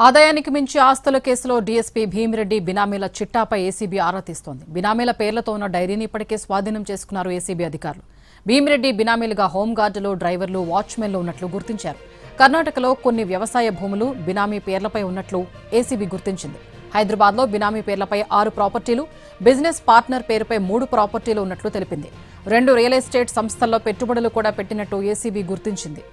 ఆదాయానికి మించి ఆస్తుల కేసులో డీఎస్పీ భీమిరెడ్డి బినామీల చిట్టాపై ఏసీబీ ఆరా తీస్తోంది. బినామీల పేర్లతో ఉన్న డైరీని ఇప్పటికే స్వాధీనం చేసుకున్నారు ఏసీబీ అధికారులు. భీమిరెడ్డి బినామీలుగా హోంగార్డులు, డ్రైవర్లు, వాచ్మెన్లు ఉన్నట్లు గుర్తించారు. కర్ణాటకలో కొన్ని వ్యవసాయ భూములు బినామీ పేర్లపై ఉన్నట్లు ఏసీబీ గుర్తించింది. హైదరాబాద్లో బినామీ పేర్లపై 6 ప్రాపర్టీలు, బిజినెస్ పార్ట్నర్ పేరుపై 3 ప్రాపర్టీలు ఉన్నట్లు తెలిపింది. 2 రియల్ ఎస్టేట్ సంస్థల్లో పెట్టుబడులు కూడా పెట్టినట్టు ఏసీబీ గుర్తించింది.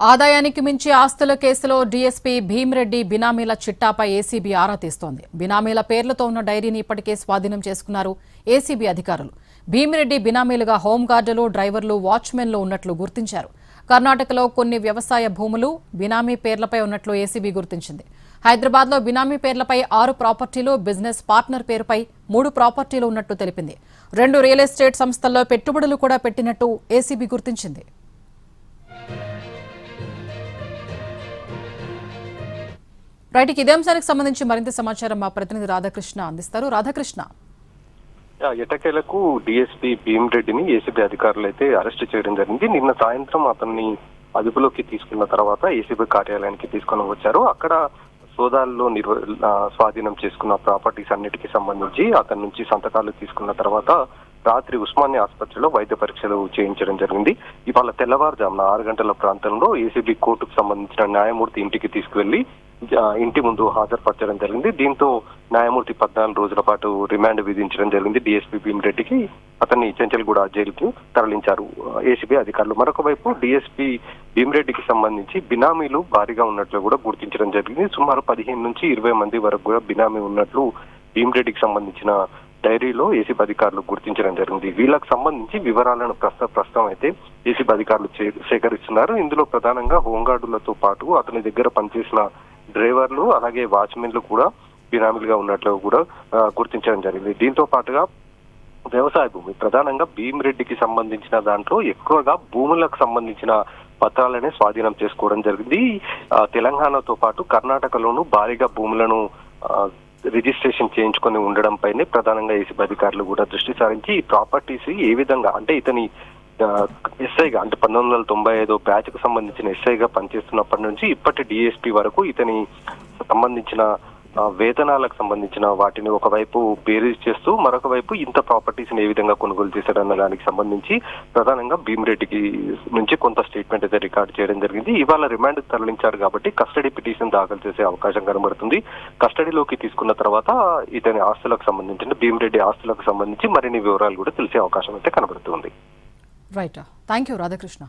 ఆదాయానికి మించి ఆస్తుల కేసులో డీఎస్పీ భీమిరెడ్డి బినామీల చిట్టాపై ఏసీబీ ఆరా తీస్తోంది. బినామీల పేర్లతో ఉన్న డైరీని ఇప్పటికే స్వాధీనం చేసుకున్నారు ఏసీబీ అధికారులు. భీమిరెడ్డి బినామీలుగా హోంగార్డులు, డ్రైవర్లు, వాచ్మెన్లు ఉన్నట్లు గుర్తించారు. కర్ణాటకలో కొన్ని వ్యవసాయ భూములు బినామీ పేర్లపై ఉన్నట్లు ఏసీబీ గుర్తించింది. హైదరాబాద్లో బినామీ పేర్లపై 6 ప్రాపర్టీలు, బిజినెస్ పార్ట్నర్ పేరుపై 3 ప్రాపర్టీలు ఉన్నట్లు తెలిపింది. 2 రియల్ ఎస్టేట్ సంస్థల్లో పెట్టుబడులు కూడా పెట్టినట్టు ఏసీబీ గుర్తించింది. రైట్, ఇదే అంశానికి సంబంధించి మరింత సమాచారం మా ప్రతినిధి రాధాకృష్ణ అందిస్తారు. రాధాకృష్ణ, ఎటకేలకు డీఎస్పీ భీమిరెడ్డిని ఏసీబీ అధికారులు అయితే అరెస్ట్ చేయడం జరిగింది. నిన్న సాయంత్రం అతన్ని అదుపులోకి తీసుకున్న తర్వాత ఏసీబీ కార్యాలయానికి తీసుకొని వచ్చారు. అక్కడ సోదాల్లో స్వాధీనం చేసుకున్న ప్రాపర్టీస్ అన్నిటికీ సంబంధించి అతని నుంచి సంతకాలు తీసుకున్న తర్వాత రాత్రి ఉస్మానియా ఆసుపత్రిలో వైద్య పరీక్షలు చేయించడం జరిగింది. ఇవాళ తెల్లవారుజామున 6 గంటల ప్రాంతంలో ఏసీబీ కోర్టుకు సంబంధించిన న్యాయమూర్తి ఇంటికి తీసుకువెళ్లి ఇంటి ముందు హాజరుపరచడం జరిగింది. దీంతో న్యాయమూర్తి 14 రోజుల పాటు రిమాండ్ విధించడం జరిగింది. డీఎస్పీ భీమిరెడ్డికి అతన్ని చెంచల్గూడ జైలుకు తరలించారు ఏసీబీ అధికారులు. మరొక వైపు డీఎస్పీ భీమిరెడ్డికి సంబంధించి బినామీలు భారీగా ఉన్నట్లు కూడా గుర్తించడం జరిగింది. సుమారు 15 నుంచి 20 మంది వరకు కూడా బినామీ ఉన్నట్లు భీమిరెడ్డికి సంబంధించిన డైరీలో ఏసీబీ అధికారులు గుర్తించడం జరిగింది. వీళ్ళకి సంబంధించి వివరాలను ప్రస్తుతం అయితే ఏసీబీ అధికారులు సేకరిస్తున్నారు. ఇందులో ప్రధానంగా హోంగార్డులతో పాటు అతని దగ్గర పనిచేసిన డ్రైవర్లు, అలాగే వాచ్మెన్లు కూడా బినామీలుగా ఉన్నట్లు కూడా గుర్తించడం జరిగింది. దీంతో పాటుగా వ్యవసాయ భూమి, ప్రధానంగా భీమిరెడ్డికి సంబంధించిన దాంట్లో ఎక్కువగా భూములకు సంబంధించిన పత్రాలనే స్వాధీనం చేసుకోవడం జరిగింది. తెలంగాణతో పాటు కర్ణాటకలోనూ భారీగా భూములను రిజిస్ట్రేషన్ చేయించుకొని ఉండడం పైనే ప్రధానంగా ఏసీబీ అధికారులు కూడా దృష్టి సారించి ఈ ప్రాపర్టీస్ ఏ విధంగా అంటే ఇతని ఎస్ఐగా అంటే 1995 బ్యాచ్ కు సంబంధించిన ఎస్ఐగా పనిచేస్తున్నప్పటి నుంచి ఇప్పటి డీఎస్పీ వరకు ఇతని సంబంధించిన వేతనాలకు సంబంధించిన వాటిని ఒకవైపు బేరీజ్ చేస్తూ మరొక వైపు ఇంత ప్రాపర్టీస్ ఏ విధంగా కొనుగోలు చేశాడన్న దానికి సంబంధించి ప్రధానంగా భీమిరెడ్డికి నుంచి కొంత స్టేట్మెంట్ అయితే రికార్డు చేయడం జరిగింది. ఇవాళ రిమాండ్ తరలించారు కాబట్టి కస్టడీ పిటిషన్ దాఖలు చేసే అవకాశం కనబడుతుంది. కస్టడీలోకి తీసుకున్న తర్వాత ఇతని ఆస్తులకు సంబంధించిన భీమిరెడ్డి ఆస్తులకు సంబంధించి మరిన్ని వివరాలు కూడా తెలిసే అవకాశం అయితే కనబడుతుంది. Right, thank you Radhakrishna.